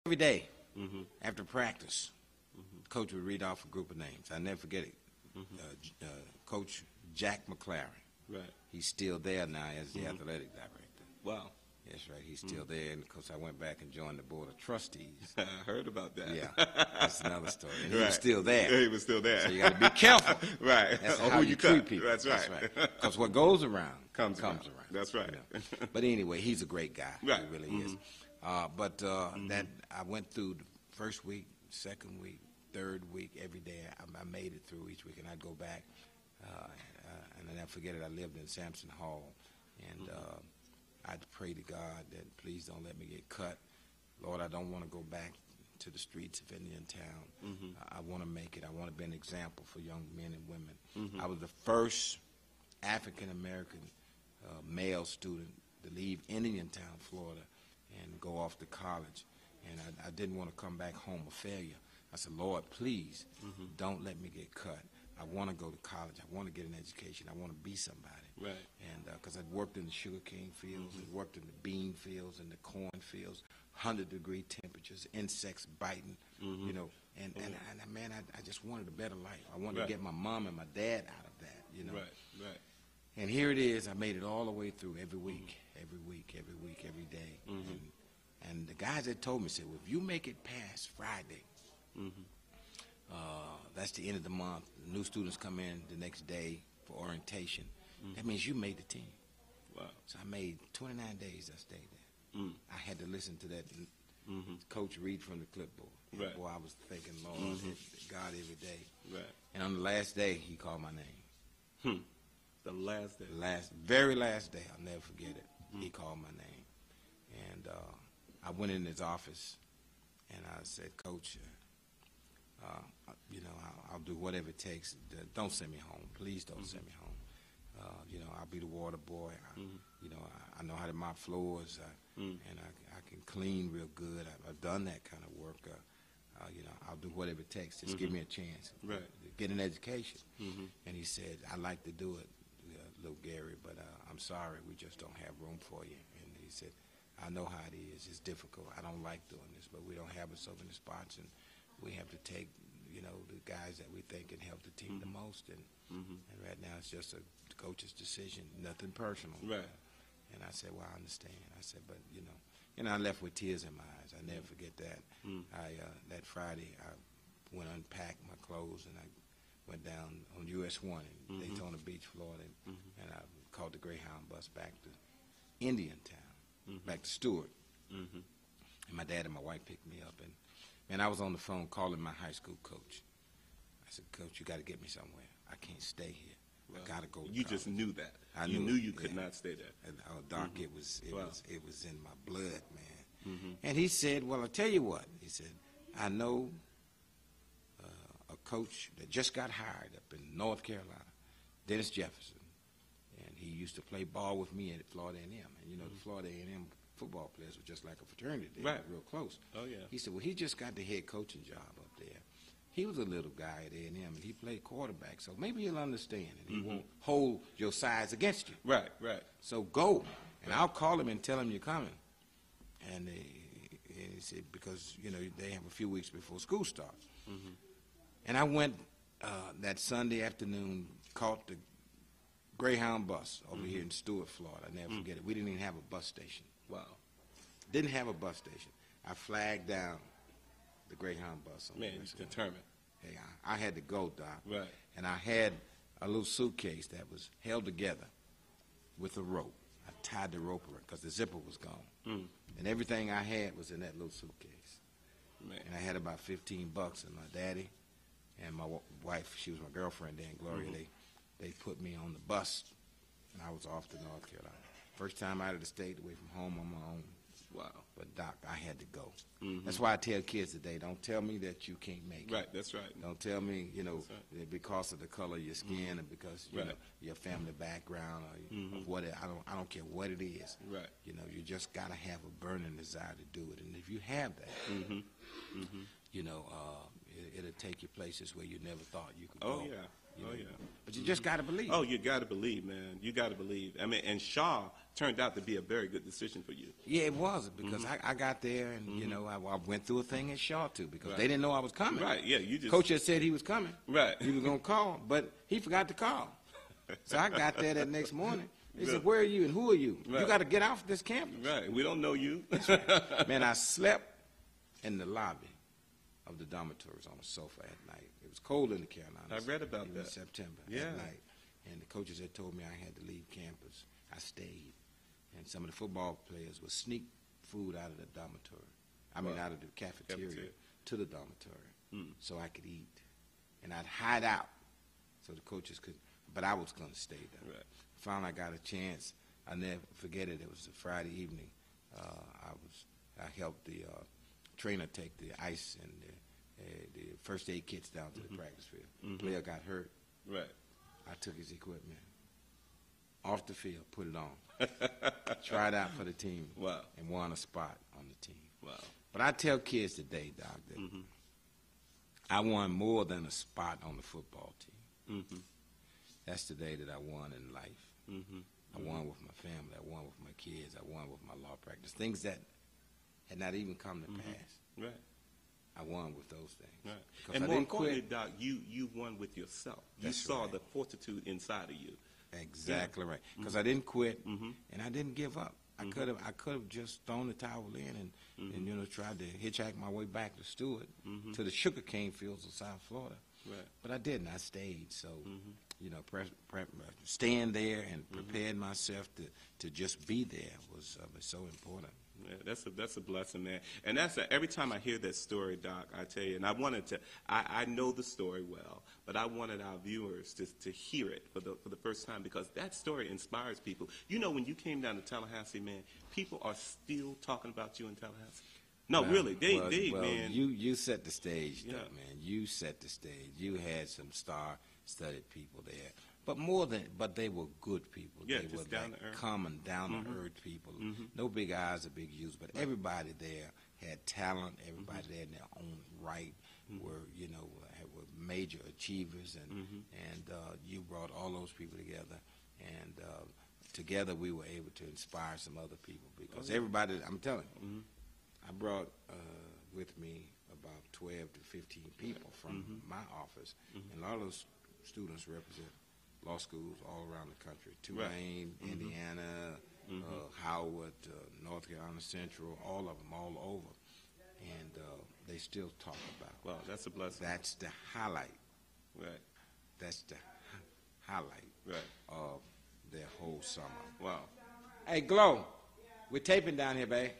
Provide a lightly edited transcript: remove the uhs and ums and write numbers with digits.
Every day after practice, coach would read off a group of names. I never forget it. Coach Jack McLaren. Right. He's still there now as the athletic director. Wow. That's right. He's still there, and because I went back and joined the board of trustees. I heard about that. Yeah, that's another story. And he was still there. Yeah, he was still there. So you got to be careful. Right. That's Or how who you cut. treat people. That's right. Because what goes around comes around. That's right. You know? But anyway, he's a great guy. Right. He really is. That I went through the first week, second week, third week, every day. I made it through each week, and I'd go back. And I never forget it. I lived in Sampson Hall, and I'd pray to God that please don't let me get cut. Lord, I don't want to go back to the streets of Indian Town. I want to make it. I want to be an example for young men and women. I was the first African-American male student to leave Indian Town, Florida, and go off to college. And I didn't want to come back home a failure. I said, Lord, please don't let me get cut. I want to go to college. I want to get an education. I want to be somebody. Right. And because I'd worked in the sugarcane fields, I'd worked in the bean fields and the corn fields, 100-degree temperatures, insects biting, you know. And man, I just wanted a better life. I wanted to get my mom and my dad out of that, you know. Right. And here it is. I made it all the way through every week, every day. And the guys that told me said, well, if you make it past Friday, that's the end of the month. The new students come in the next day for orientation. That means you made the team. Wow. So I made 29 days I stayed there. I had to listen to that coach read from the clipboard. Right. Boy, I was thinking, Lord, God every day. Right. And on the last day, he called my name. The last day. Very last day, I'll never forget it. He called my name. And I went in his office, and I said, Coach, you know, I'll do whatever it takes. Don't send me home. Please don't send me home. You know, I'll be the water boy. You know, I know how to mop floors, and I can clean real good. I've done that kind of work. You know, I'll do whatever it takes. Just give me a chance to get an education. And he said, I'd like to do it, little Gary, but I'm sorry, we just don't have room for you. And he said, I know how it is. It's difficult. I don't like doing this, but we don't have so many spots, and we have to take, you know, the guys that we think can help the team the most. And right now it's just a coach's decision, nothing personal. Right. And I said, well, I understand. I said, but, you know, I left with tears in my eyes. I never forget that. That Friday, I went unpacked my clothes, and I went down on US 1 in Daytona Beach, Florida, and I caught the Greyhound bus back to Indian Town, back to Stewart. And my dad and my wife picked me up, and man, I was on the phone calling my high school coach. I said, Coach, you got to get me somewhere. I can't stay here. Well, I got to go to You college. just knew that. You knew you could not stay there. And, oh, Doc, it was in my blood, man. And he said, well, I'll tell you what. He said, I know a coach that just got hired up in North Carolina, Dennis Jefferson, and he used to play ball with me at Florida A&M. And, you know, the Florida A&M football players were just like a fraternity. They were real close. Oh, yeah. He said, well, he just got the head coaching job up there. He was a little guy at A&M, and he played quarterback, so maybe he'll understand, and he won't hold your size against you. Right. So go, and I'll call him and tell him you're coming. And he said, because, you know, they have a few weeks before school starts. And I went that Sunday afternoon, caught the Greyhound bus over here in Stewart, Florida. I never forget it. We didn't even have a bus station. Wow. Didn't have a bus station. I flagged down the Greyhound bus. Man, determined. Hey, I had to go, Doc. Right. And I had a little suitcase that was held together with a rope. I tied the rope around because the zipper was gone. And everything I had was in that little suitcase. Man. And I had about $15, and my daddy and my wife, she was my girlfriend then, Gloria, they put me on the bus, and I was off to North Carolina. First time out of the state, away from home on my own. Wow. But, Doc, I had to go. That's why I tell kids today, don't tell me that you can't make it. Right, that's right. Don't tell me, you know, because of the color of your skin or because, you know, your family background or what I don't care what it is. Right. You know, you just got to have a burning desire to do it. And if you have that, you know, It'll take you places where you never thought you could Oh go. yeah. You Oh know? yeah. But you just got to believe. Oh, you got to believe, man. You got to believe. I mean, and Shaw turned out to be a very good decision for you. Yeah, it was because I got there and you know I went through a thing at Shaw too because Right. they didn't know I was coming. Right. Yeah. You just. Coach had said he was coming. Right. He was gonna call, but he forgot to call. So I got there that next morning. They Yeah. said, "Where are you and who are you? You Right. got to get off this campus." Right. We don't know you. Man, I slept in the lobby of the dormitories on a sofa at night. It was cold in the Carolinas. I read about It that. was September Yeah. at night. And the coaches had told me I had to leave campus. I stayed. And some of the football players would sneak food out of the dormitory. Out of the cafeteria to the dormitory so I could eat. And I'd hide out so the coaches could, but I was going to stay there. Right. Finally, I got a chance. I'll never forget it. It was a Friday evening. I helped the trainer take the ice and the first aid kits down to the practice field. Player got hurt. Right. I took his equipment off the field, put it on, tried out for the team, Wow. and won a spot on the team. Wow. But I tell kids today, Doc, that I won more than a spot on the football team. That's the day that I won in life. I won with my family. I won with my kids. I won with my law practice. Things that had not even come to pass. Right. I won with those things. Right. Because And I more didn't importantly, quit. Doc, you won with yourself. You That's saw right. the fortitude inside of you. Exactly right. Because I didn't quit, and I didn't give up. I could have just thrown the towel in and tried to hitchhike my way back to Stewart to the sugarcane fields of South Florida. Right. But I didn't. I stayed. So, staying there and prepared myself to just be there was so important. Yeah, that's a blessing, man. And every time I hear that story, Doc, I tell you, and I know the story well, but I wanted our viewers to hear it for the first time because that story inspires people. You know, when you came down to Tallahassee, man, people are still talking about you in Tallahassee. No, really, man. You set the stage, Yeah. though, man. You set the stage. You had some star-studded people there, but they were good people. Yeah, They just were down like to earth. common, down-to-earth people. No big eyes or big U's, but everybody there had talent. Everybody there in their own right were major achievers, and you brought all those people together, and together we were able to inspire some other people because everybody. I'm telling you. I brought with me about 12 to 15 people from my office, and a lot of those students represent law schools all around the country. Tulane, Indiana, Howard, North Carolina Central, all of them, all over. And they still talk about it. Wow, that's a blessing. That's the highlight. Right. That's the highlight Right. of their whole summer. Wow. Hey, Glow, we're taping down here, babe.